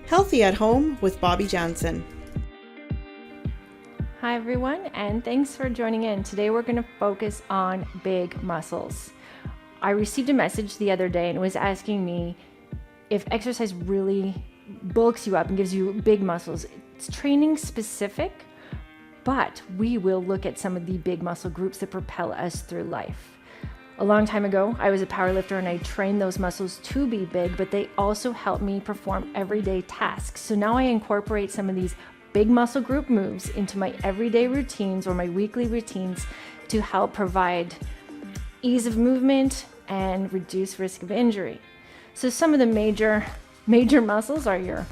Healthy at Home with Bobbi Janzen. Hi everyone, and thanks for joining in. Today we're going to focus on big muscles. I received a message the other day and it was asking me if exercise really bulks you up and gives you big muscles. It's training specific, but we will look at some of the big muscle groups that propel us through life. A long time ago, I was a powerlifter and I trained those muscles to be big, but they also help me perform everyday tasks. So now I incorporate some of these big muscle group moves into my everyday routines or my weekly routines to help provide ease of movement and reduce risk of injury. So some of the major muscles are your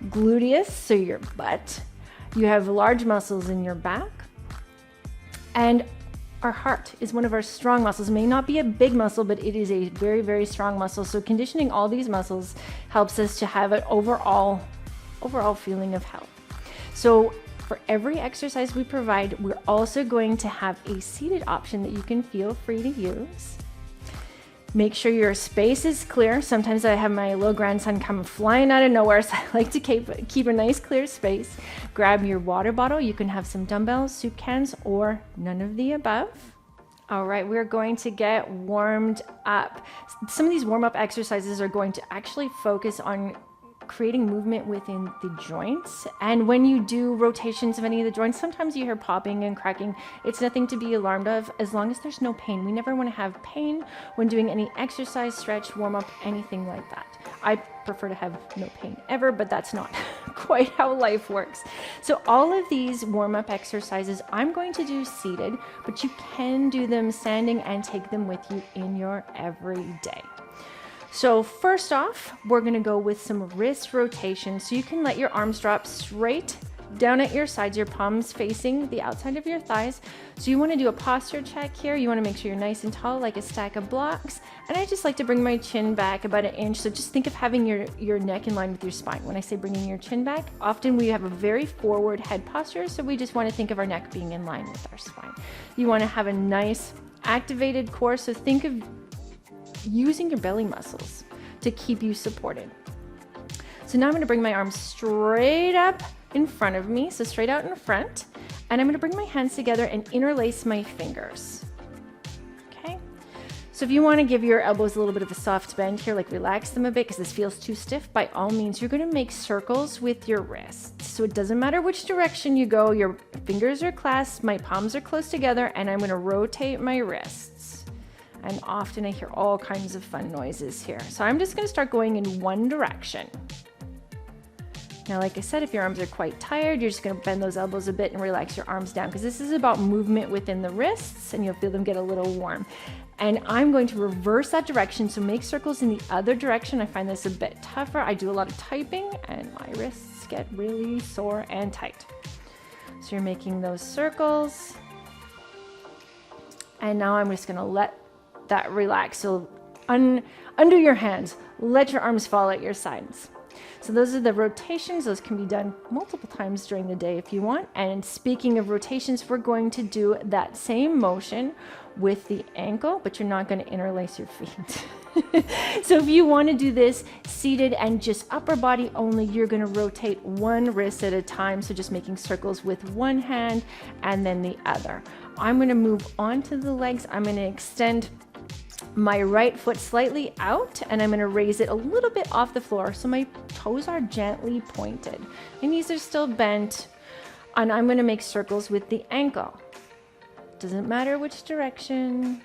gluteus, so your butt. You have large muscles in your back, and our heart is one of our strong muscles. It may not be a big muscle, but it is a very, very strong muscle. So conditioning all these muscles helps us to have an overall feeling of health. So for every exercise we provide, we're also going to have a seated option that you can feel free to use. Make sure your space is clear. Sometimes I have my little grandson come flying out of nowhere, so I like to keep a nice clear space. Grab your water bottle. You can have some dumbbells, soup cans, or none of the above. All right, we're going to get warmed up. Some of these warm-up exercises are going to actually focus on creating movement within the joints. And when you do rotations of any of the joints, sometimes you hear popping and cracking. It's nothing to be alarmed of as long as there's no pain. We never want to have pain when doing any exercise, stretch, warm up, anything like that. I prefer to have no pain ever, but that's not quite how life works. So all of these warm-up exercises, I'm going to do seated, but you can do them standing and take them with you in your everyday. So first off, we're going to go with some wrist rotation. So you can let your arms drop straight down at your sides, your palms facing the outside of your thighs. So you want to do a posture check here. You want to make sure you're nice and tall, like a stack of blocks. And I just like to bring my chin back about an inch. So just think of having your neck in line with your spine. When I say bringing your chin back, often we have a very forward head posture. So we just want to think of our neck being in line with our spine. You want to have a nice activated core. So think of using your belly muscles to keep you supported. So now I'm going to bring my arms straight up in front of me, so straight out in front, and I'm going to bring my hands together and interlace my fingers. Okay, so if you want to give your elbows a little bit of a soft bend here, like relax them a bit because this feels too stiff, by all means, you're going to make circles with your wrists. So it doesn't matter which direction you go, your fingers are clasped, my palms are close together, and I'm going to rotate my wrists. And often I hear all kinds of fun noises here. So I'm just going to start going in one direction. Now, like I said, if your arms are quite tired, you're just going to bend those elbows a bit and relax your arms down because this is about movement within the wrists and you'll feel them get a little warm. And I'm going to reverse that direction, so make circles in the other direction. I find this a bit tougher. I do a lot of typing and my wrists get really sore and tight. So you're making those circles. And now I'm just going to let that relax. So undo your hands, let your arms fall at your sides. So those are the rotations. Those can be done multiple times during the day if you want. And speaking of rotations, we're going to do that same motion with the ankle, but you're not going to interlace your feet. So if you want to do this seated and just upper body only, you're going to rotate one wrist at a time. So just making circles with one hand and then the other. I'm going to move on to the legs. I'm going to extend my right foot slightly out and I'm going to raise it a little bit off the floor so my toes are gently pointed. My knees are still bent, and I'm going to make circles with the ankle. Doesn't matter which direction.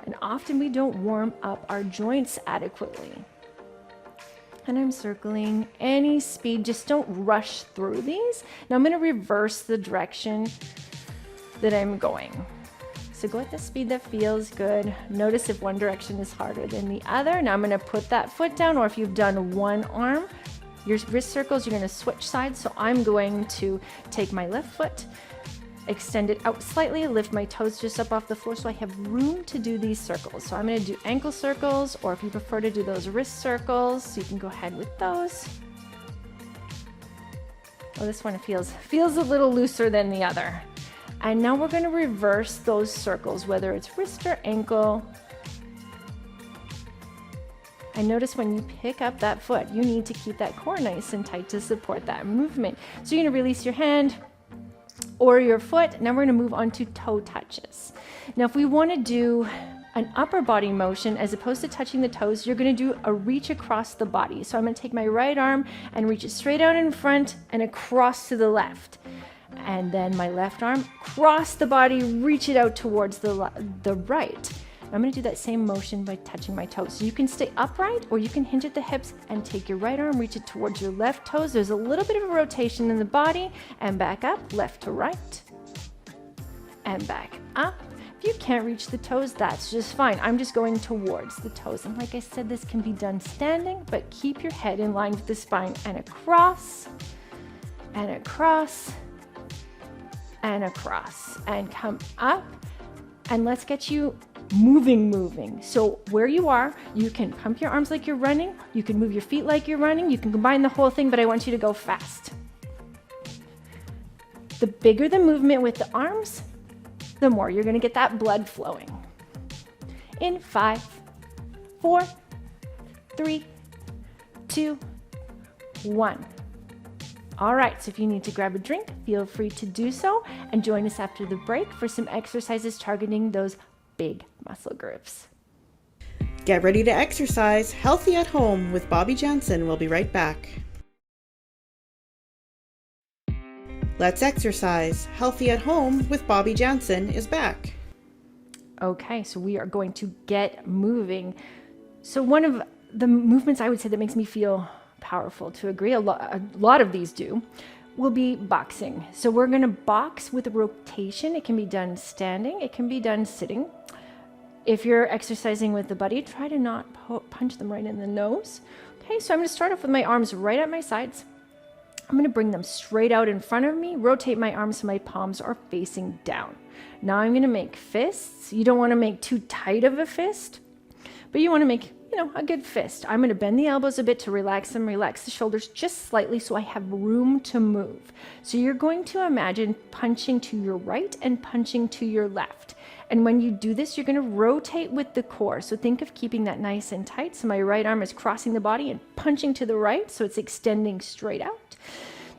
And often we don't warm up our joints adequately. And I'm circling any speed, just don't rush through these. Now I'm going to reverse the direction that I'm going. So go at the speed that feels good. Notice if one direction is harder than the other. Now I'm going to put that foot down, or if you've done one arm, your wrist circles, you're going to switch sides. So I'm going to take my left foot, extend it out slightly, lift my toes just up off the floor so I have room to do these circles. So I'm going to do ankle circles, or if you prefer to do those wrist circles, you can go ahead with those. Oh, this one feels a little looser than the other. And now we're going to reverse those circles, whether it's wrist or ankle. And notice when you pick up that foot, you need to keep that core nice and tight to support that movement. So you're gonna release your hand or your foot. Now we're gonna move on to toe touches. Now if we wanna do an upper body motion as opposed to touching the toes, you're gonna do a reach across the body. So I'm gonna take my right arm and reach it straight out in front and across to the left. And then my left arm, cross the body, reach it out towards the right. I'm gonna do that same motion by touching my toes. So you can stay upright or you can hinge at the hips and take your right arm, reach it towards your left toes. There's a little bit of a rotation in the body and back up, left to right and back up. If you can't reach the toes, that's just fine. I'm just going towards the toes. And like I said, this can be done standing, but keep your head in line with the spine and across and across and across and come up. And let's get you moving. So where you are, you can pump your arms like you're running, you can move your feet like you're running, you can combine the whole thing, but I want you to go fast. The bigger the movement with the arms, the more you're gonna get that blood flowing. In 5, 4, 3, 2, 1. All right, so if you need to grab a drink, feel free to do so and join us after the break for some exercises targeting those big muscle groups. Get ready to exercise healthy at home with Bobbi Janzen. We'll be right back. Let's exercise healthy at home with Bobbi Janzen is back. Okay, so we are going to get moving. So one of the movements I would say that makes me feel powerful, to agree, a lot of these do, will be boxing. So we're going to box with a rotation. It can be done standing, it can be done sitting. If you're exercising with a buddy, try to not punch them right in the nose. Okay, so I'm going to start off with my arms right at my sides. I'm going to bring them straight out in front of me, rotate my arms so my palms are facing down. Now I'm going to make fists. You don't want to make too tight of a fist, but you want to make, a good fist. I'm going to bend the elbows a bit to relax them, relax the shoulders just slightly so I have room to move. So you're going to imagine punching to your right and punching to your left. And when you do this, you're going to rotate with the core. So think of keeping that nice and tight. So my right arm is crossing the body and punching to the right. So it's extending straight out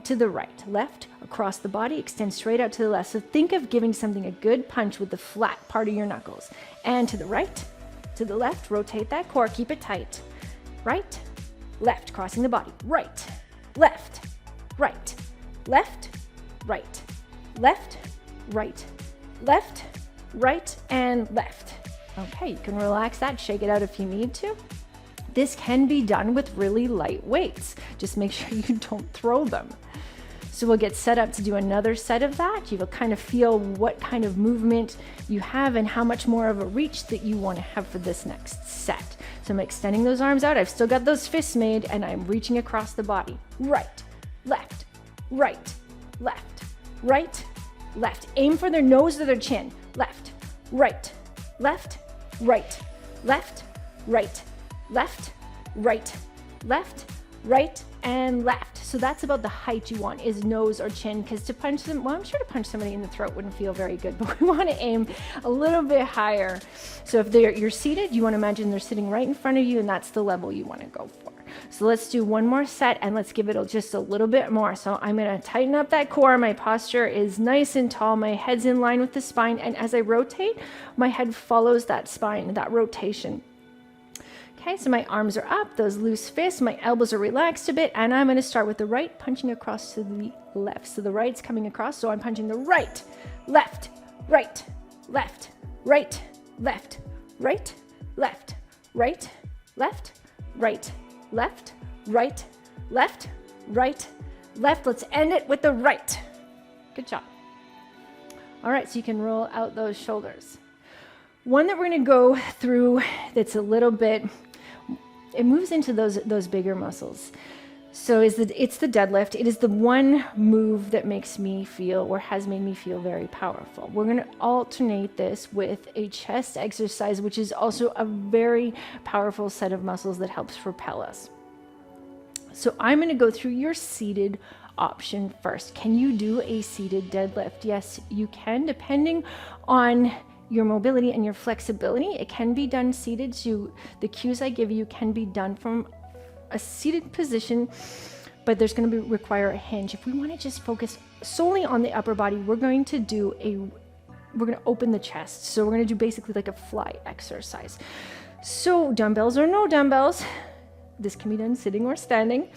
to the right. Left, across the body, extend straight out to the left. So think of giving something a good punch with the flat part of your knuckles. And to the right, to the left, rotate that core, keep it tight. Right, left, crossing the body. Right, left, right, left, right, left, right, left, right, and left. Okay, you can relax that, shake it out if you need to. This can be done with really light weights. Just make sure you don't throw them. So we'll get set up to do another set of that. You will kind of feel what kind of movement you have and how much more of a reach that you want to have for this next set. So I'm extending those arms out. I've still got those fists made and I'm reaching across the body. Right, left, right, left, right, left. Aim for their nose or their chin. Left, right, left, right, left, right, left, right, left, right, and left. So that's about the height you want, is nose or chin, because to punch them, well, I'm sure to punch somebody in the throat wouldn't feel very good, but we want to aim a little bit higher. So if you're seated, you want to imagine they're sitting right in front of you, and that's the level you want to go for. So let's do one more set, and let's give it just a little bit more. So I'm going to tighten up that core. My posture is nice and tall. My head's in line with the spine, and as I rotate, my head follows that spine, that rotation. Okay, so my arms are up, those loose fists, my elbows are relaxed a bit, and I'm going to start with the right, punching across to the left. So the right's coming across, so I'm punching the right, left, right, left, right, left, right, left, right, left, right, left, right, left, right, left. Let's end it with the right. Good job. All right, so you can roll out those shoulders. One that we're going to go through that's a little bit, it moves into those bigger muscles. So it's the deadlift. It is the one move that makes me feel, or has made me feel, very powerful. We're going to alternate this with a chest exercise, which is also a very powerful set of muscles that helps propel us. So I'm going to go through your seated option first. Can you do a seated deadlift? Yes, you can, depending on your mobility and your flexibility. It can be done seated, so the cues I give you can be done from a seated position, but there's going to require a hinge. If we want to just focus solely on the upper body, we're going to open the chest. So we're going to do basically like a fly exercise. So dumbbells or no dumbbells, this can be done sitting or standing.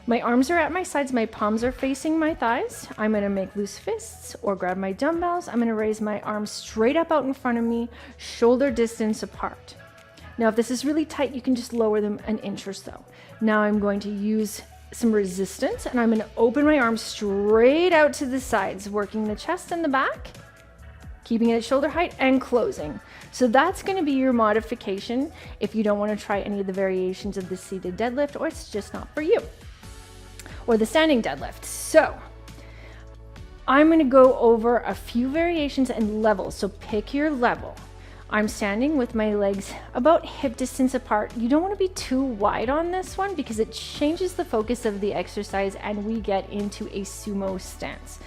My arms are at my sides, my palms are facing my thighs. I'm going to make loose fists or grab my dumbbells. I'm going to raise my arms straight up out in front of me, shoulder distance apart. Now, if this is really tight, you can just lower them an inch or so. Now I'm going to use some resistance, and I'm going to open my arms straight out to the sides, working the chest and the back, keeping it at shoulder height and closing. So that's going to be your modification if you don't want to try any of the variations of the seated deadlift, or it's just not for you, or the standing deadlift. So I'm going to go over a few variations and levels. So pick your level. I'm standing with my legs about hip distance apart. You don't want to be too wide on this one because it changes the focus of the exercise and we get into a sumo stance.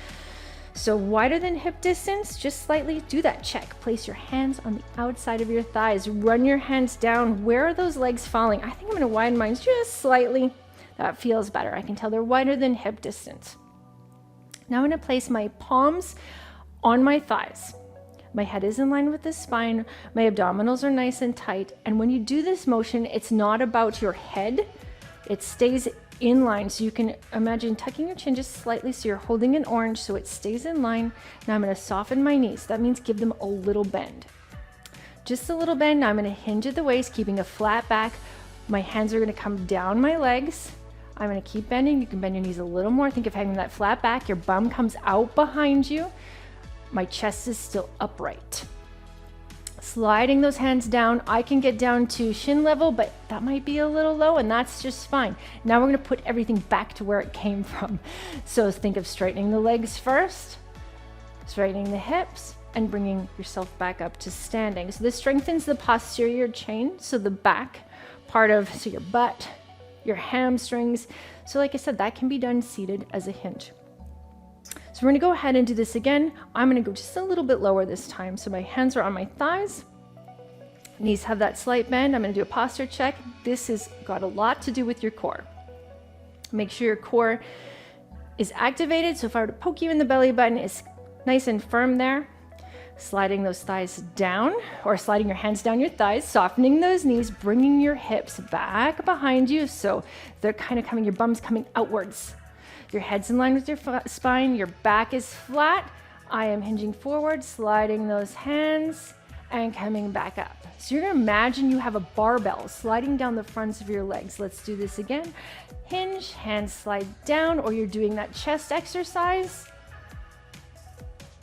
So wider than hip distance, just slightly, do that check. Place your hands on the outside of your thighs. Run your hands down. Where are those legs falling? I think I'm going to widen mine just slightly. That feels better. I can tell they're wider than hip distance. Now I'm going to place my palms on my thighs. My head is in line with the spine. My abdominals are nice and tight. And when you do this motion, it's not about your head. It stays in line. So you can imagine tucking your chin just slightly so you're holding an orange so it stays in line. Now I'm going to soften my knees. That means give them a little bend. Just a little bend. Now I'm going to hinge at the waist, keeping a flat back. My hands are going to come down my legs. I'm going to keep bending. You can bend your knees a little more. Think of having that flat back. Your bum comes out behind you. My chest is still upright. Sliding those hands down. I can get down to shin level, but that might be a little low, and that's just fine. Now we're going to put everything back to where it came from. So think of straightening the legs first, straightening the hips, and bringing yourself back up to standing. So this strengthens the posterior chain, so the back part of, so your butt, your hamstrings. So like I said, that can be done seated as a hinge. So we're going to go ahead and do this again. I'm going to go just a little bit lower this time. So my hands are on my thighs. Knees have that slight bend. I'm going to do a posture check. This has got a lot to do with your core. Make sure your core is activated. So if I were to poke you in the belly button, it's nice and firm there. Sliding those thighs down, or sliding your hands down your thighs, softening those knees, bringing your hips back behind you. So they're kind of coming, your bum's coming outwards. Your head's in line with your spine, your back is flat. I am hinging forward, sliding those hands and coming back up. So you're gonna imagine you have a barbell sliding down the fronts of your legs. Let's do this again. Hinge, hands slide down, or you're doing that chest exercise.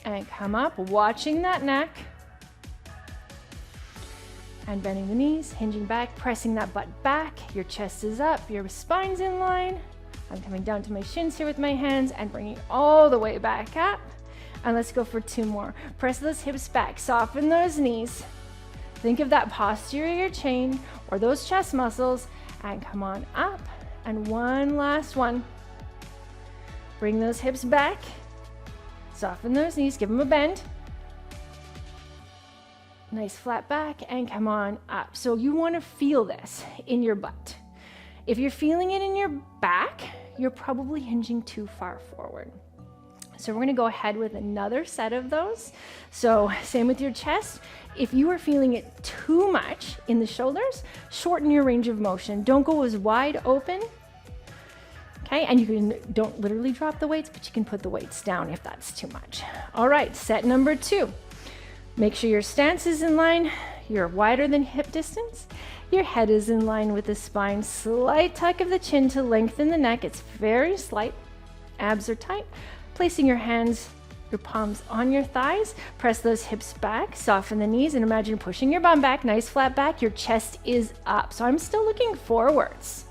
And come up, watching that neck. And bending the knees, hinging back, pressing that butt back. Your chest is up, your spine's in line. I'm coming down to my shins here with my hands and bringing all the way back up. And let's go for two more. Press those hips back, soften those knees. Think of that posterior chain or those chest muscles and come on up. And one last one. Bring those hips back, soften those knees, give them a bend. Nice flat back and come on up. So you want to feel this in your butt. If you're feeling it in your back, you're probably hinging too far forward. So we're going to go ahead with another set of those. So same with your chest. If you are feeling it too much in the shoulders, shorten your range of motion. Don't go as wide open. Okay, and don't literally drop the weights, but you can put the weights down if that's too much. All right, set number 2. Make sure your stance is in line. You're wider than hip distance. Your head is in line with the spine. Slight tuck of the chin to lengthen the neck. It's very slight. Abs are tight. Placing your hands, your palms on your thighs. Press those hips back. Soften the knees and imagine pushing your bum back. Nice flat back. Your chest is up. So I'm still looking forwards.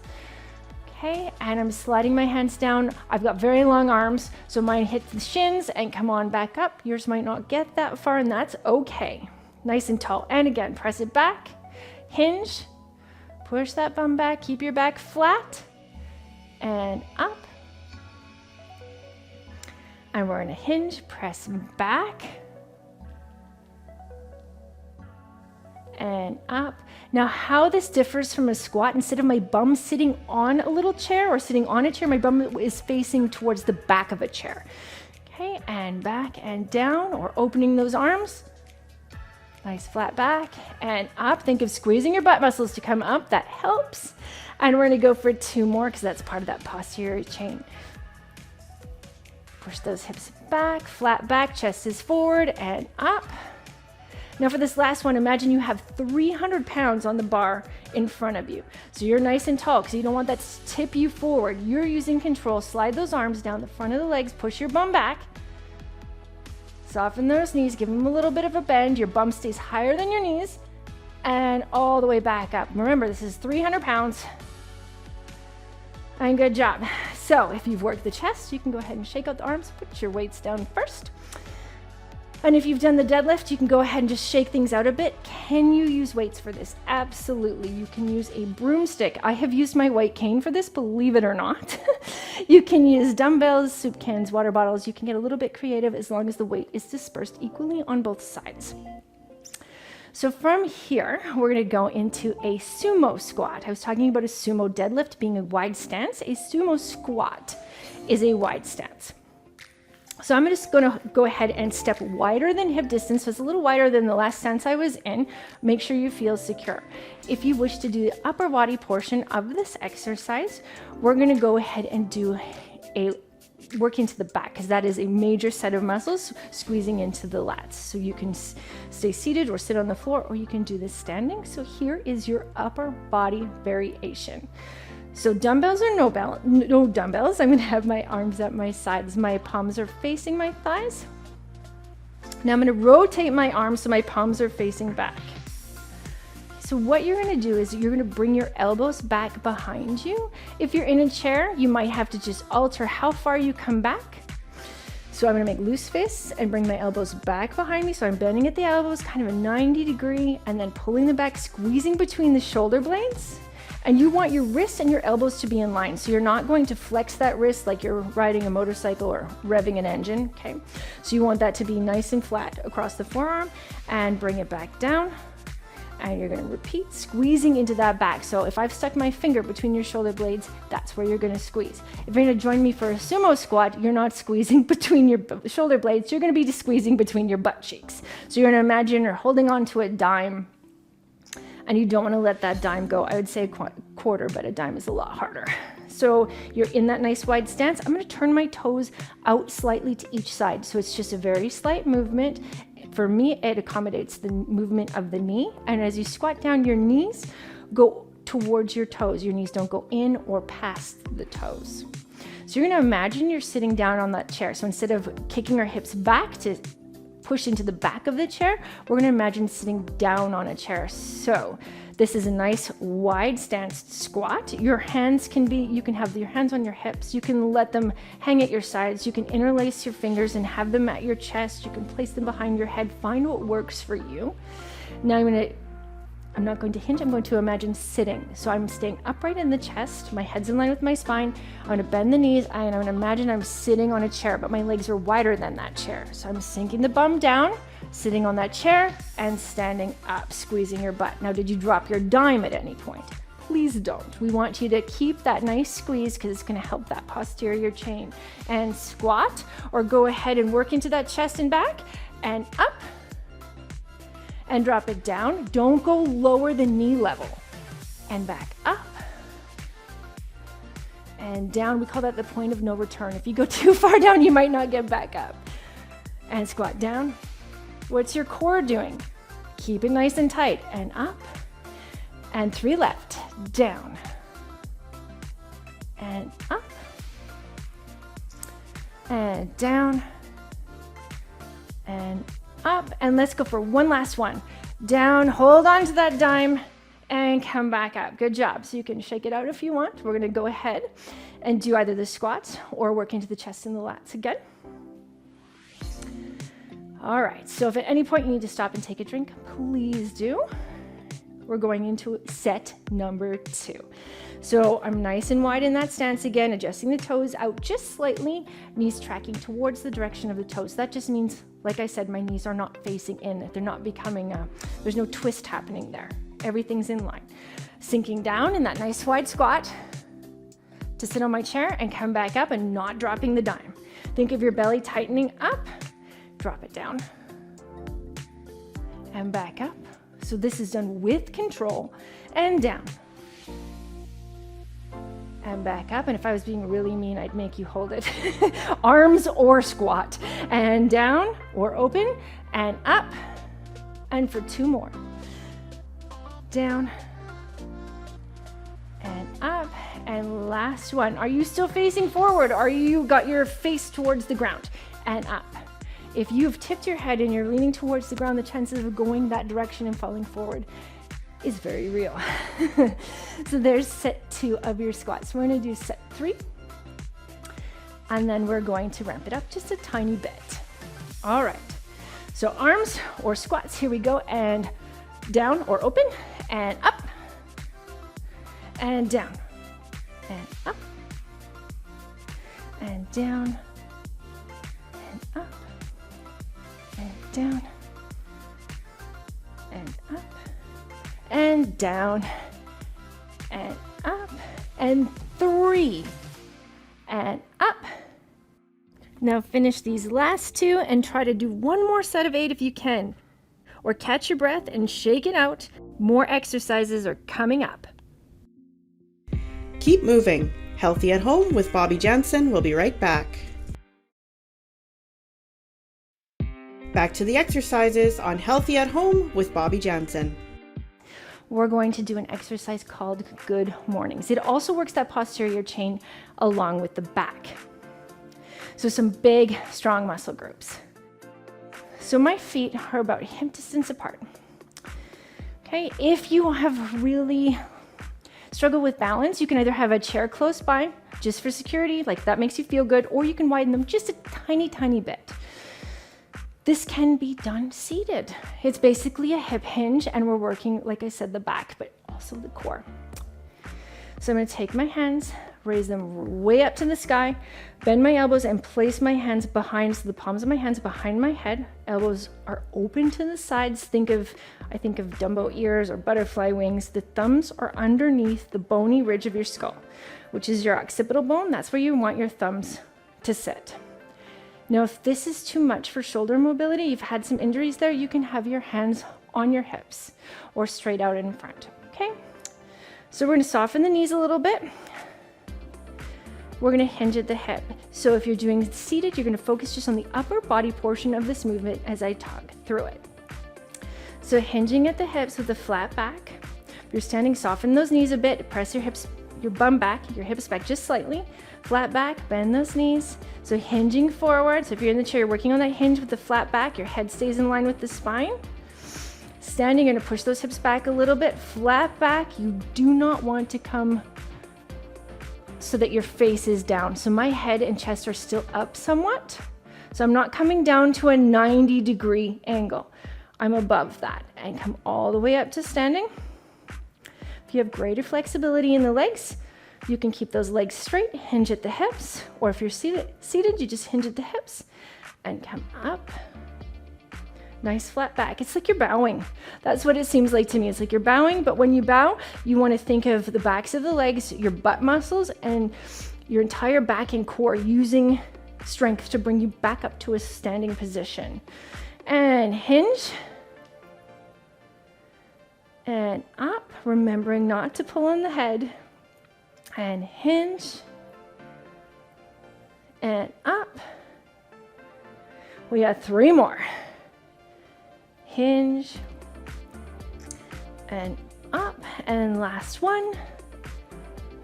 Okay, and I'm sliding my hands down. I've got very long arms, so mine hit the shins and come on back up. Yours might not get that far, and that's okay. Nice and tall. And again, press it back. Hinge, push that bum back, keep your back flat, and up. And we're gonna hinge, press back, and up. Now how this differs from a squat, instead of my bum sitting on a little chair or sitting on a chair, my bum is facing towards the back of a chair. Okay, and back and down, or opening those arms. Nice flat back and up. Think of squeezing your butt muscles to come up. That helps. And we're gonna go for 2 more because that's part of that posterior chain. Push those hips back, flat back, chest is forward and up. Now for this last one, imagine you have 300 pounds on the bar in front of you. So you're nice and tall because you don't want that to tip you forward. You're using control. Slide those arms down the front of the legs, push your bum back. Soften those knees, give them a little bit of a bend. Your bum stays higher than your knees and all the way back up. Remember, this is 300 pounds. And good job. So if you've worked the chest, you can go ahead and shake out the arms, put your weights down first. And if you've done the deadlift, you can go ahead and just shake things out a bit. Can you use weights for this? Absolutely. You can use a broomstick. I have used my white cane for this, believe it or not. You can use dumbbells, soup cans, water bottles. You can get a little bit creative as long as the weight is dispersed equally on both sides. So from here, we're going to go into a sumo squat. I was talking about a sumo deadlift being a wide stance. A sumo squat is a wide stance. So I'm just going to go ahead and step wider than hip distance. So it's a little wider than the last stance I was in. Make sure you feel secure. If you wish to do the upper body portion of this exercise, we're going to go ahead and do a work into the back, because that is a major set of muscles squeezing into the lats. So you can stay seated or sit on the floor, or you can do this standing. So here is your upper body variation. So dumbbells or no dumbbells, I'm going to have my arms at my sides. My palms are facing my thighs. Now I'm going to rotate my arms so my palms are facing back. So what you're going to do is you're going to bring your elbows back behind you. If you're in a chair, you might have to just alter how far you come back. So I'm going to make loose fists and bring my elbows back behind me. So I'm bending at the elbows, kind of a 90 degree, and then pulling them back, squeezing between the shoulder blades. And you want your wrists and your elbows to be in line. So you're not going to flex that wrist like you're riding a motorcycle or revving an engine, okay? So you want that to be nice and flat across the forearm, and bring it back down. And you're gonna repeat, squeezing into that back. So if I've stuck my finger between your shoulder blades, that's where you're gonna squeeze. If you're gonna join me for a sumo squat, you're not squeezing between your shoulder blades, you're gonna be just squeezing between your butt cheeks. So you're gonna imagine you're holding onto a dime, and you don't want to let that dime go. I would say a quarter, but a dime is a lot harder. So you're in that nice wide stance. I'm going to turn my toes out slightly to each side. So it's just a very slight movement. For me, it accommodates the movement of the knee. And as you squat down, your knees go towards your toes. Your knees don't go in or past the toes. So you're going to imagine you're sitting down on that chair. So instead of kicking our hips back to push into the back of the chair, we're going to imagine sitting down on a chair. So this is a nice wide stance squat. Your hands can be, you can have your hands on your hips. You can let them hang at your sides. You can interlace your fingers and have them at your chest. You can place them behind your head. Find what works for you. Now I'm not going to hinge, I'm going to imagine sitting. So I'm staying upright in the chest, my head's in line with my spine. I'm going to bend the knees, and I'm going to imagine I'm sitting on a chair, but my legs are wider than that chair. So I'm sinking the bum down, sitting on that chair, and standing up, squeezing your butt. Now, did you drop your dime at any point? Please don't. We want you to keep that nice squeeze because it's going to help that posterior chain. And squat, or go ahead and work into that chest and back, and up, and drop it down. Don't go lower than knee level. And back up. And down. We call that the point of no return. If you go too far down, you might not get back up. And squat down. What's your core doing? Keep it nice and tight. And up. And 3 left. Down. And up. And down. And up, and let's go for one last one. Down, hold on to that dime, and come back up. Good job. So you can shake it out if you want. We're going to go ahead and do either the squats or work into the chest and the lats again. All right, so if at any point you need to stop and take a drink, please do. We're going into set number 2. So I'm nice and wide in that stance again, adjusting the toes out just slightly, knees tracking towards the direction of the toes. That just means Like I said, my knees are not facing in. They're not becoming there's no twist happening there. Everything's in line. Sinking down in that nice wide squat to sit on my chair and come back up and not dropping the dime. Think of your belly tightening up, drop it down and back up. So this is done with control, and down and back up. And if I was being really mean, I'd make you hold it. Arms or squat, and down or open and up. And for 2 more. Down and up. And last one. Are you still facing forward? Are you got your face towards the ground? And up. If you've tipped your head and you're leaning towards the ground, the chances of going that direction and falling forward is very real. So there's set 2 of your squats. We're going to do set 3. And then we're going to ramp it up just a tiny bit. All right. So arms or squats, here we go. And down or open and up and down and up and down and up and down and up and down and up and 3 and up. Now finish these last 2 and try to do 1 more set of 8 if you can, or catch your breath and shake it out. More exercises are coming up. Keep moving. Healthy at Home with Bobbi Janzen will be right back. Back to the exercises on Healthy at Home with Bobbi Janzen. We're going to do an exercise called Good Mornings. It also works that posterior chain along with the back. So some big, strong muscle groups. So my feet are about hip distance apart. Okay, if you have really struggled with balance, you can either have a chair close by just for security, like that makes you feel good, or you can widen them just a tiny, tiny bit. This can be done seated. It's basically a hip hinge, and we're working, like I said, the back, but also the core. So I'm going to take my hands, raise them way up to the sky, bend my elbows, and place my hands behind, so the palms of my hands behind my head. Elbows are open to the sides. I think of Dumbo ears or butterfly wings. The thumbs are underneath the bony ridge of your skull, which is your occipital bone. That's where you want your thumbs to sit. Now, if this is too much for shoulder mobility, you've had some injuries there, you can have your hands on your hips or straight out in front, okay? So we're gonna soften the knees a little bit. We're gonna hinge at the hip. So if you're doing seated, you're gonna focus just on the upper body portion of this movement as I talk through it. So hinging at the hips with a flat back. If you're standing, soften those knees a bit, press your bum back, your hips back just slightly. Flat back, bend those knees. So hinging forward. So if you're in the chair, you're working on that hinge with the flat back, your head stays in line with the spine. Standing, you're gonna push those hips back a little bit, flat back. You do not want to come so that your face is down. So my head and chest are still up somewhat. So I'm not coming down to a 90-degree angle. I'm above that, and come all the way up to standing. If you have greater flexibility in the legs, you can keep those legs straight, hinge at the hips, or if you're seated, you just hinge at the hips and come up. Nice flat back. It's like you're bowing. That's what it seems like to me. It's like you're bowing, but when you bow, you want to think of the backs of the legs, your butt muscles, and your entire back and core using strength to bring you back up to a standing position. And hinge. And up, remembering not to pull on the head. And hinge. And up. We got 3 more. Hinge. And up. And last one.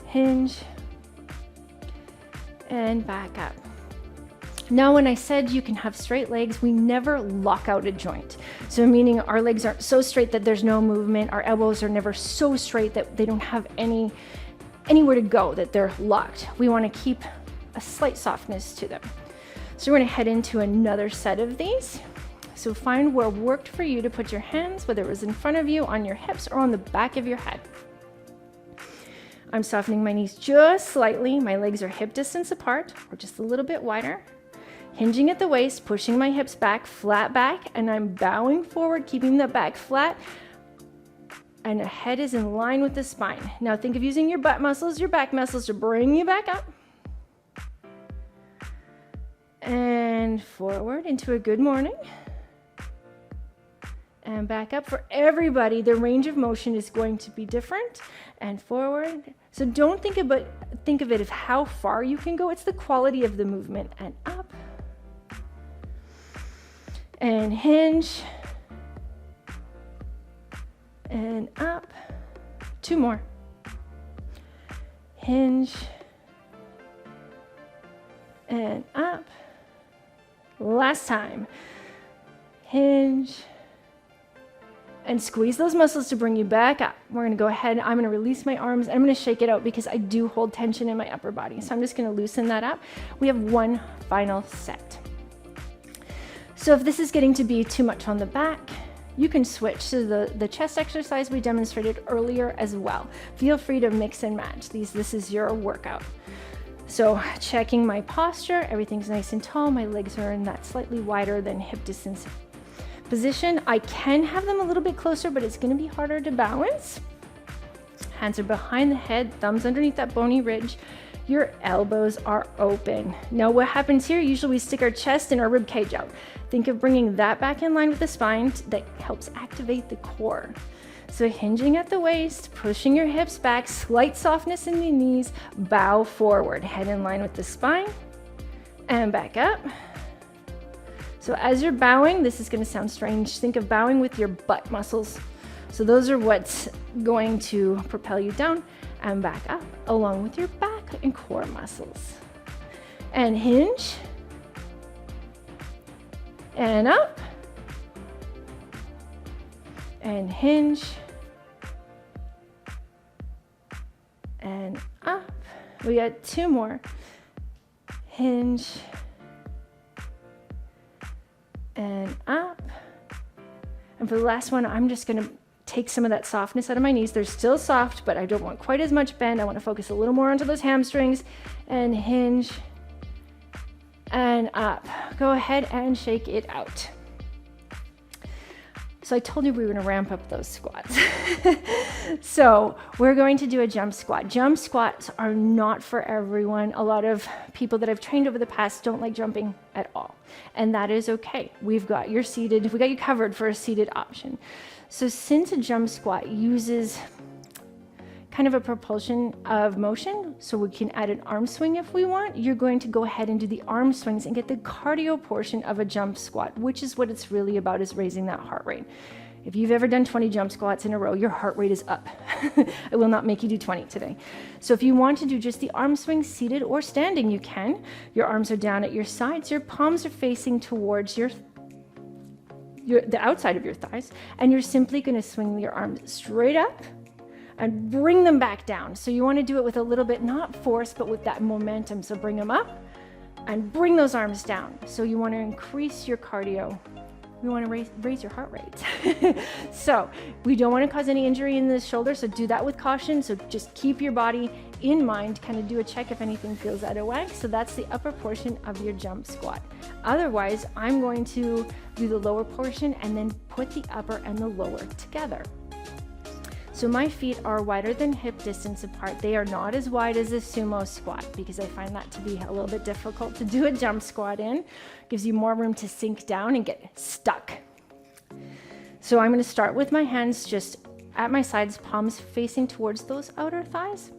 Hinge. And back up. Now, when I said you can have straight legs, we never lock out a joint. So meaning our legs aren't so straight that there's no movement. Our elbows are never so straight that they don't have anywhere to go, that they're locked. We want to keep a slight softness to them. So we're going to head into another set of these. So find where worked for you to put your hands, whether it was in front of you, on your hips, or on the back of your head. I'm softening my knees just slightly. My legs are hip distance apart, or just a little bit wider. Hinging at the waist, pushing my hips back, flat back, and I'm bowing forward, keeping the back flat, and the head is in line with the spine. Now think of using your butt muscles, your back muscles to bring you back up. And forward into a good morning. And back up. For everybody, the range of motion is going to be different. And forward. So don't think of it as how far you can go. It's the quality of the movement. And up. And hinge. And up. 2 more. Hinge. And up. Last time. Hinge. And squeeze those muscles to bring you back up. We're going to go ahead. I'm going to release my arms. I'm going to shake it out because I do hold tension in my upper body. So I'm just going to loosen that up. We have one final set. So if this is getting to be too much on the back, you can switch to the chest exercise we demonstrated earlier as well. Feel free to mix and match these. This is your workout. So checking my posture, everything's nice and tall. My legs are in that slightly wider than hip distance position. I can have them a little bit closer, but it's going to be harder to balance. Hands are behind the head, thumbs underneath that bony ridge. Your elbows are open. Now what happens here, usually we stick our chest and our rib cage out. Think of bringing that back in line with the spine. That helps activate the core. So hinging at the waist, pushing your hips back, slight softness in the knees, bow forward, head in line with the spine, and back up. So as you're bowing, this is going to sound strange. Think of bowing with your butt muscles. So those are what's going to propel you down and back up, along with your back and core muscles. And hinge. And up. And hinge. And up. We got 2 more. Hinge. And up. And for the last one, I'm just going to take some of that softness out of my knees. They're still soft, but I don't want quite as much bend. I want to focus a little more onto those hamstrings. And hinge. And up. Go ahead and shake it out. So I told you we were going to ramp up those squats. So we're going to do a jump squat. Jump squats are not for everyone. A lot of people that I've trained over the past don't like jumping at all. And that is okay. We've got you covered for a seated option. So since a jump squat uses kind of a propulsion of motion, so we can add an arm swing if we want, you're going to go ahead and do the arm swings and get the cardio portion of a jump squat, which is what it's really about, is raising that heart rate. If you've ever done 20 jump squats in a row, your heart rate is up. I will not make you do 20 today. So if you want to do just the arm swing seated or standing, you can. Your arms are down at your sides, your palms are facing towards the outside of your thighs, and you're simply going to swing your arms straight up and bring them back down. So you want to do it with a little bit, not force, but with that momentum. So bring them up and bring those arms down. So you want to increase your cardio. We want to raise your heart rate. So we don't want to cause any injury in the shoulder, so do that with caution. So just keep your body in mind, kind of do a check if anything feels out of whack. So that's the upper portion of your jump squat. Otherwise, I'm going to do the lower portion and then put the upper and the lower together. So my feet are wider than hip distance apart. They are not as wide as a sumo squat because I find that to be a little bit difficult to do a jump squat in. Gives you more room to sink down and get stuck. So I'm going to start with my hands just at my sides, palms facing towards those outer thighs.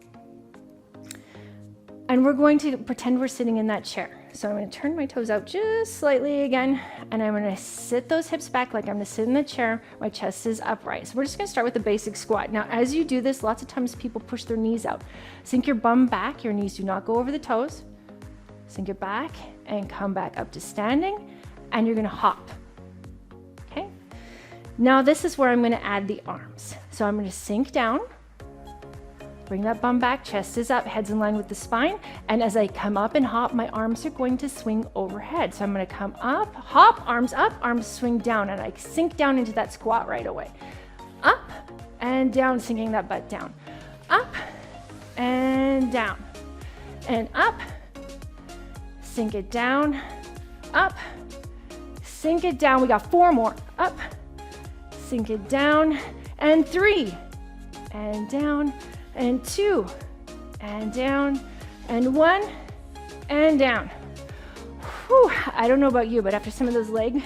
And we're going to pretend we're sitting in that chair. So I'm going to turn my toes out just slightly again, and I'm going to sit those hips back like I'm going to sit in the chair. My chest is upright. So we're just going to start with the basic squat. Now, as you do this, lots of times people push their knees out. Sink your bum back. Your knees do not go over the toes. Sink it back and come back up to standing, and you're going to hop. Okay? Now, this is where I'm going to add the arms. So I'm going to sink down. Bring that bum back, chest is up, head's in line with the spine. And as I come up and hop, my arms are going to swing overhead. So I'm going to come up, hop, arms up, arms swing down, and I sink down into that squat right away. Up and down, sinking that butt down. Up and down. And up, sink it down, up, sink it down. We got 4 more. Up, sink it down, and 3, and down, and 2, and down, and 1, and down. Whew, I don't know about you, but after some of those leg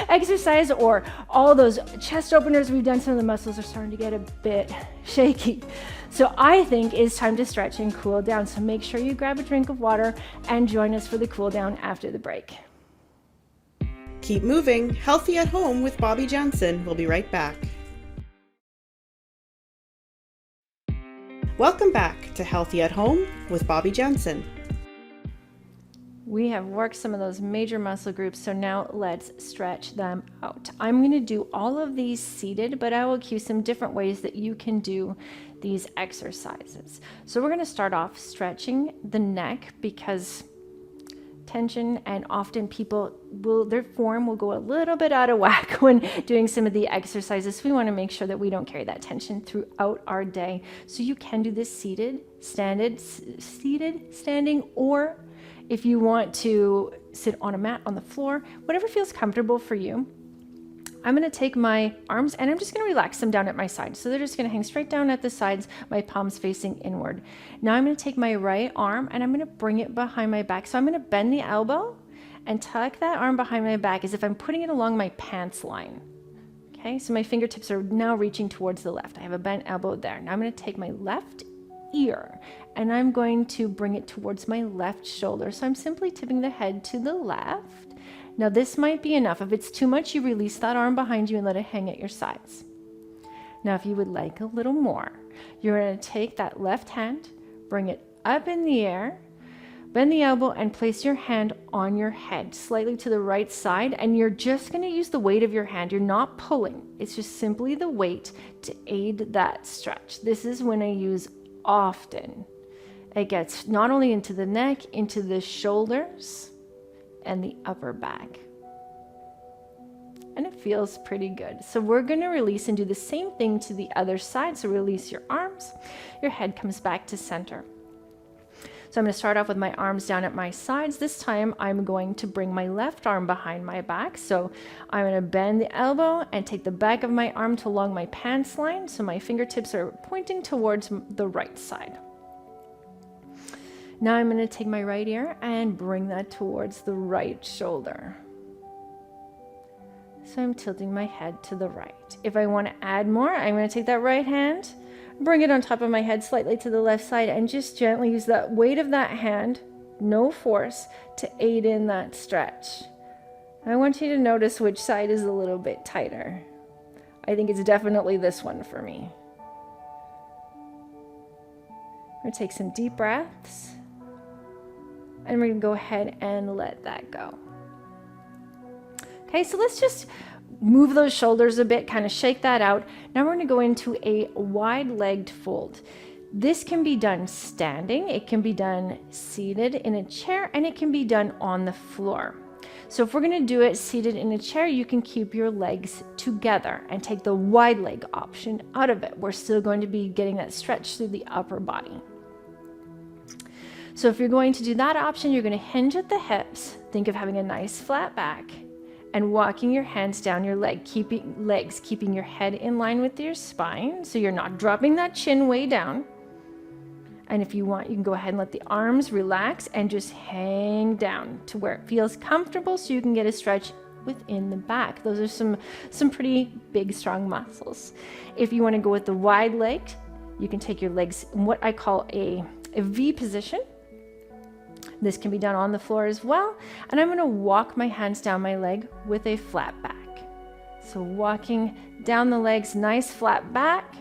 exercise or all those chest openers we've done, some of the muscles are starting to get a bit shaky. So I think it's time to stretch and cool down. So make sure you grab a drink of water and join us for the cool down after the break. Keep moving, healthy at home with Bobbi Janzen. We'll be right back. Welcome back to Healthy at Home with Bobbi Janzen. We have worked some of those major muscle groups, so now let's stretch them out. I'm going to do all of these seated, but I will give you some different ways that you can do these exercises. So we're going to start off stretching the neck because tension, and often their form will go a little bit out of whack when doing some of the exercises. We want to make sure that we don't carry that tension throughout our day. So you can do this seated, standing, or if you want to sit on a mat on the floor, whatever feels comfortable for you. I'm going to take my arms and I'm just going to relax them down at my sides. So they're just going to hang straight down at the sides, my palms facing inward. Now I'm going to take my right arm and I'm going to bring it behind my back. So I'm going to bend the elbow and tuck that arm behind my back as if I'm putting it along my pants line. Okay, so my fingertips are now reaching towards the left. I have a bent elbow there. Now I'm going to take my left ear and I'm going to bring it towards my left shoulder. So I'm simply tipping the head to the left. Now this might be enough. If it's too much, you release that arm behind you and let it hang at your sides. Now if you would like a little more, you're going to take that left hand, bring it up in the air, bend the elbow and place your hand on your head, slightly to the right side, and you're just going to use the weight of your hand. You're not pulling. It's just simply the weight to aid that stretch. This is when I use often. It gets not only into the neck, into the shoulders, and the upper back. And it feels pretty good. So we're going to release and do the same thing to the other side. So release your arms, your head comes back to center. So I'm going to start off with my arms down at my sides. This time I'm going to bring my left arm behind my back. So I'm going to bend the elbow and take the back of my arm to along my pants line. So my fingertips are pointing towards the right side. Now I'm going to take my right ear and bring that towards the right shoulder. So I'm tilting my head to the right. If I want to add more, I'm going to take that right hand, bring it on top of my head slightly to the left side, and just gently use that weight of that hand, no force, to aid in that stretch. I want you to notice which side is a little bit tighter. I think it's definitely this one for me. I'm going to take some deep breaths. And we're going to go ahead and let that go. Okay, so let's just move those shoulders a bit, kind of shake that out. Now we're going to go into a wide-legged fold. This can be done standing, it can be done seated in a chair, and it can be done on the floor. So if we're going to do it seated in a chair, you can keep your legs together and take the wide leg option out of it. We're still going to be getting that stretch through the upper body. So if you're going to do that option, you're going to hinge at the hips. Think of having a nice flat back and walking your hands down your legs, keeping your head in line with your spine so you're not dropping that chin way down. And if you want, you can go ahead and let the arms relax and just hang down to where it feels comfortable so you can get a stretch within the back. Those are some pretty big, strong muscles. If you want to go with the wide leg, you can take your legs in what I call a V position. This can be done on the floor as well. And I'm going to walk my hands down my leg with a flat back. So walking down the legs, nice flat back.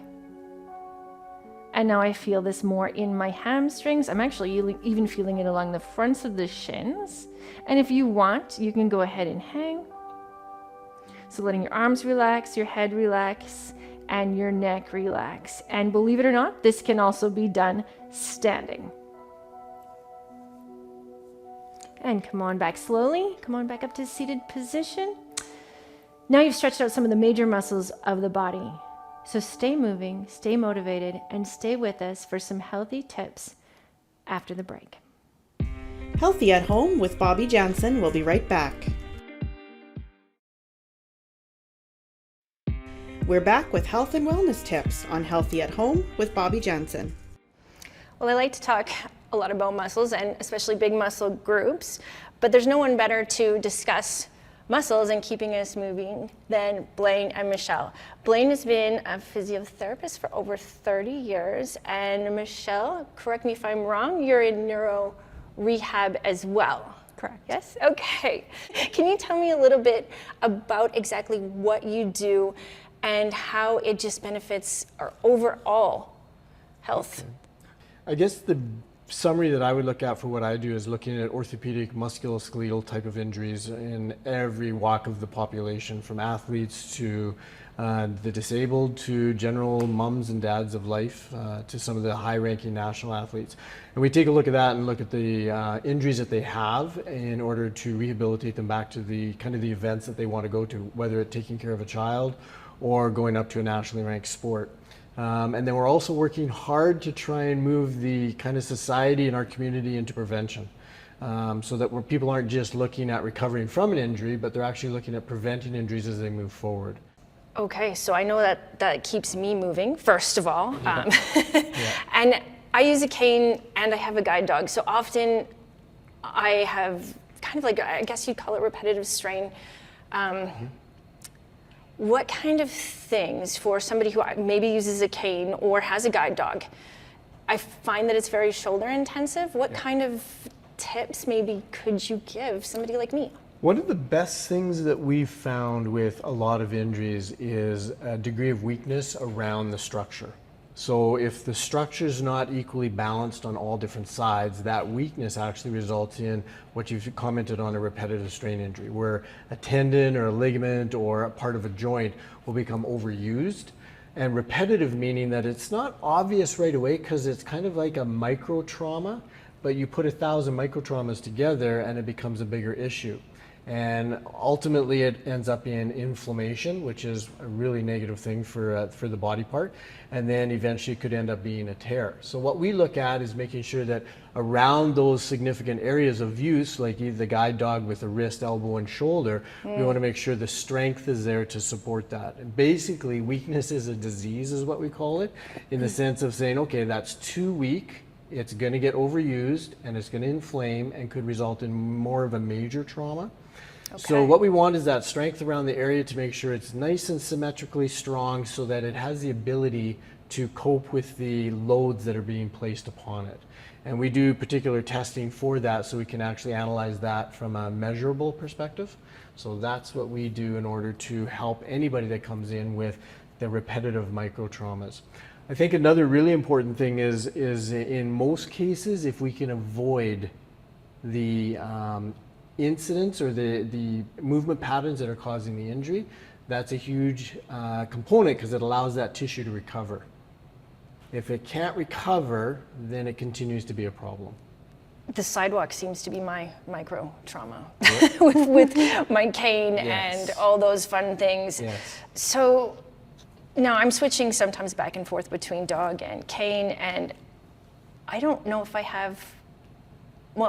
And now I feel this more in my hamstrings. I'm actually even feeling it along the fronts of the shins. And if you want, you can go ahead and hang. So letting your arms relax, your head relax, and your neck relax. And believe it or not, this can also be done standing. And come on back slowly. Come on back up to seated position. Now you've stretched out some of the major muscles of the body. So stay moving, stay motivated, and stay with us for some healthy tips after the break. Healthy at Home with Bobbi Janzen will be right back. We're back with health and wellness tips on Healthy at Home with Bobbi Janzen. Well, I like to talk a lot about muscles and especially big muscle groups, but there's no one better to discuss muscles and keeping us moving than Blaine and Michelle. Blaine has been a physiotherapist for over 30 years, and Michelle, correct me if I'm wrong, you're in neuro rehab as well. Correct. Yes? Okay. Can you tell me a little bit about exactly what you do and how it just benefits our overall health? Okay. I guess the summary that I would look at for what I do is looking at orthopedic musculoskeletal type of injuries in every walk of the population, from athletes to the disabled to general mums and dads of life to some of the high-ranking national athletes. And we take a look at that and look at the injuries that they have in order to rehabilitate them back to the kind of the events that they want to go to, whether it's taking care of a child or going up to a nationally ranked sport. And then we're also working hard to try and move the kind of society and our community into prevention, so that where people aren't just looking at recovering from an injury, but they're actually looking at preventing injuries as they move forward. Okay, so I know that keeps me moving, first of all. Yeah. And I use a cane and I have a guide dog, so often I have kind of like, I guess you'd call it repetitive strain. What kind of things for somebody who maybe uses a cane or has a guide dog? I find that it's very shoulder intensive. What kind of tips maybe could you give somebody like me? One of the best things that we've found with a lot of injuries is a degree of weakness around the structure. So if the structure is not equally balanced on all different sides, that weakness actually results in what you've commented on, a repetitive strain injury, where a tendon or a ligament or a part of a joint will become overused. And repetitive meaning that it's not obvious right away because it's kind of like a micro trauma, but you put 1,000 micro traumas together and it becomes a bigger issue. And ultimately it ends up in inflammation, which is a really negative thing for the body part, and then eventually it could end up being a tear. So what we look at is making sure that around those significant areas of use, like either the guide dog with the wrist, elbow, and shoulder, we want to make sure the strength is there to support that. And basically, weakness is a disease is what we call it, in the sense of saying, okay, that's too weak, it's going to get overused, and it's going to inflame and could result in more of a major trauma. Okay. So what we want is that strength around the area to make sure it's nice and symmetrically strong so that it has the ability to cope with the loads that are being placed upon it. And we do particular testing for that so we can actually analyze that from a measurable perspective. So that's what we do in order to help anybody that comes in with the repetitive micro traumas. I think another really important thing is in most cases, if we can avoid the incidents or the movement patterns that are causing the injury, that's a huge component because it allows that tissue to recover. If it can't recover, then it continues to be a problem. The sidewalk seems to be my micro trauma with my cane and all those fun things. Yes. So now I'm switching sometimes back and forth between dog and cane, and I don't know if I have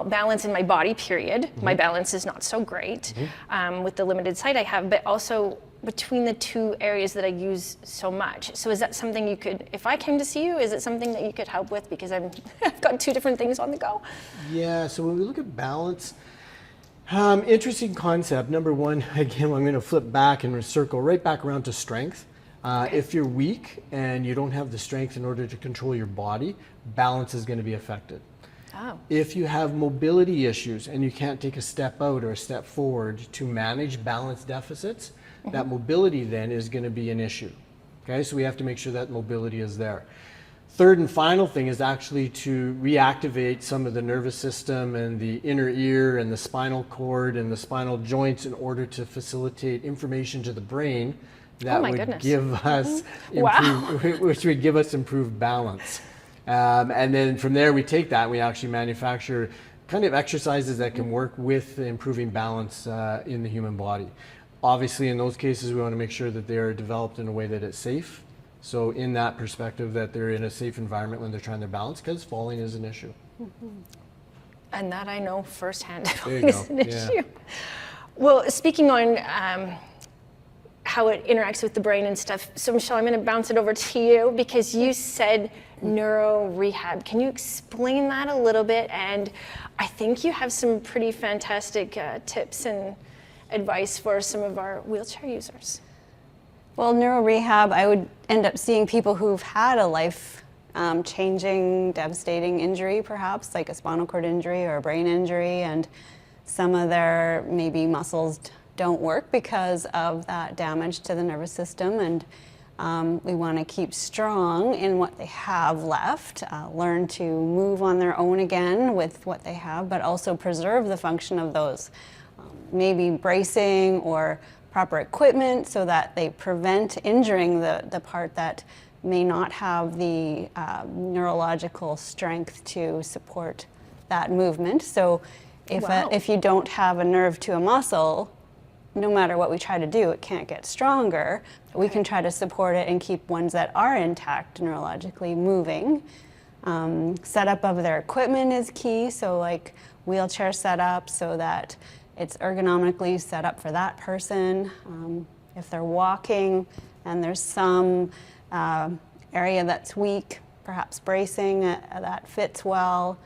balance in my body, period. My balance is not so great with the limited sight I have, but also between the two areas that I use so much. So is that something you could, if I came to see you, is it something that you could help with? Because I've got two different things on the go. Yeah, so when we look at balance, interesting concept. Number one, again, I'm going to flip back and circle right back around to strength. If you're weak and you don't have the strength in order to control your body, balance is going to be affected. Oh. If you have mobility issues and you can't take a step out or a step forward to manage balance deficits, that mobility then is going to be an issue. Okay, so we have to make sure that mobility is there. Third and final thing is actually to reactivate some of the nervous system and the inner ear and the spinal cord and the spinal joints in order to facilitate information to the brain that would give us which would give us improved balance. And then from there we take that and we actually manufacture kind of exercises that can work with improving balance in the human body. Obviously in those cases we want to make sure that they're developed in a way that it's safe. So in that perspective that they're in a safe environment when they're trying to balance, because falling is an issue. And that I know firsthand There you is go. an issue. Well, speaking on how it interacts with the brain and stuff, so Michelle, I'm going to bounce it over to you because you said neuro rehab. Can you explain that a little bit? And I think you have some pretty fantastic tips and advice for some of our wheelchair users. Well, neuro rehab, I would end up seeing people who've had a life changing, devastating injury, perhaps like a spinal cord injury or a brain injury, and some of their maybe muscles don't work because of that damage to the nervous system, and we want to keep strong in what they have left, learn to move on their own again with what they have, but also preserve the function of those. Maybe bracing or proper equipment so that they prevent injuring the part that may not have the neurological strength to support that movement. So if you don't have a nerve to a muscle, no matter what we try to do, it can't get stronger. We can try to support it and keep ones that are intact neurologically moving. Setup of their equipment is key, so like wheelchair setup so that it's ergonomically set up for that person. If they're walking and there's some area that's weak, perhaps bracing that fits well,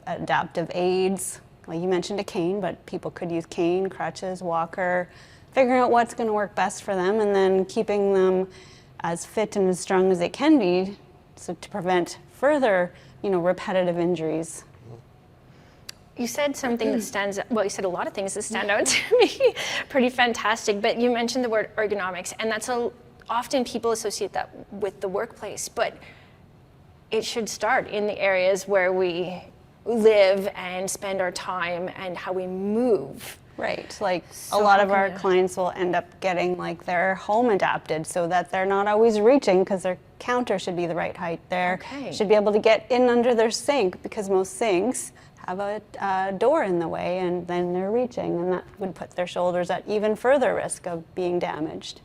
adaptive aids. Like you mentioned a cane, but people could use cane, crutches, walker, figuring out what's going to work best for them and then keeping them as fit and as strong as they can be so to prevent further, repetitive injuries. You said something that stands out, well, you said a lot of things that stand out to me, pretty fantastic, but you mentioned the word ergonomics, and that's often people associate that with the workplace, but it should start in the areas where we live and spend our time and how we move. Right, like a lot of our clients will end up getting like their home adapted so that they're not always reaching because their counter should be the right height there. Should be able to get in under their sink because most sinks have a door in the way and then they're reaching, and that would put their shoulders at even further risk of being damaged.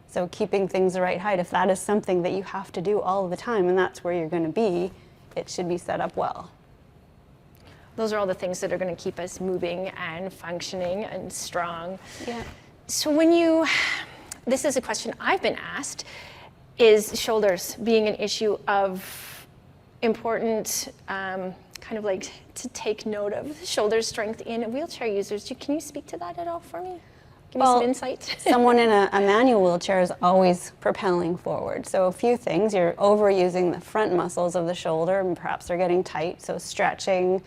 So keeping things the right height, if that is something that you have to do all the time and that's where you're going to be, it should be set up well. Those are all the things that are going to keep us moving and functioning and strong. Yeah. So this is a question I've been asked, is shoulders being an issue of important, kind of like to take note of shoulder strength in wheelchair users. Can you speak to that at all for me? Give me some insight. Someone in a manual wheelchair is always propelling forward. So a few things, you're overusing the front muscles of the shoulder and perhaps they're getting tight. So stretching,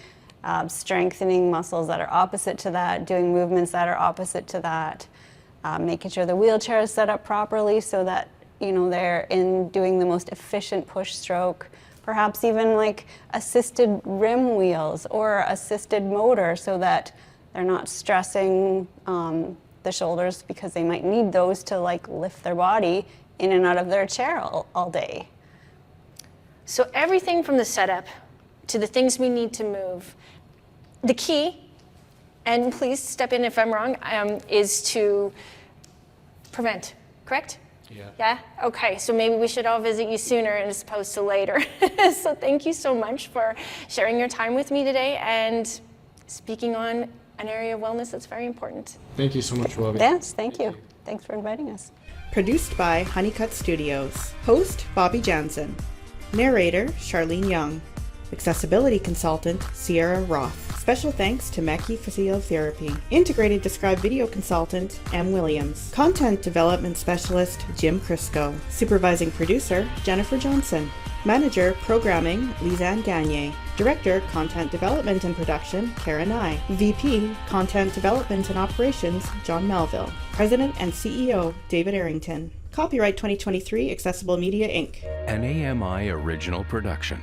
strengthening muscles that are opposite to that, doing movements that are opposite to that, making sure the wheelchair is set up properly so that they're doing the most efficient push stroke, perhaps even like assisted rim wheels or assisted motor so that they're not stressing the shoulders because they might need those to like lift their body in and out of their chair all day. So everything from the setup to the things we need to move, the key, and please step in if I'm wrong, is to prevent, correct? Yeah. Yeah? Okay, so maybe we should all visit you sooner as opposed to later. So thank you so much for sharing your time with me today and speaking on an area of wellness that's very important. Thank you so much, Bobbi. Yes, thank you. Thanks for inviting us. Produced by Honeycut Studios. Host, Bobbi Janzen. Narrator, Charlene Young. Accessibility Consultant, Sierra Roth. Special thanks to Meki Physiotherapy. Integrated Described Video Consultant, M. Williams. Content Development Specialist, Jim Crisco. Supervising Producer, Jennifer Johnson. Manager, Programming, Lisanne Gagne. Director, Content Development and Production, Karen Nye. VP, Content Development and Operations, John Melville. President and CEO, David Arrington. Copyright 2023, Accessible Media, Inc. An AMI original production.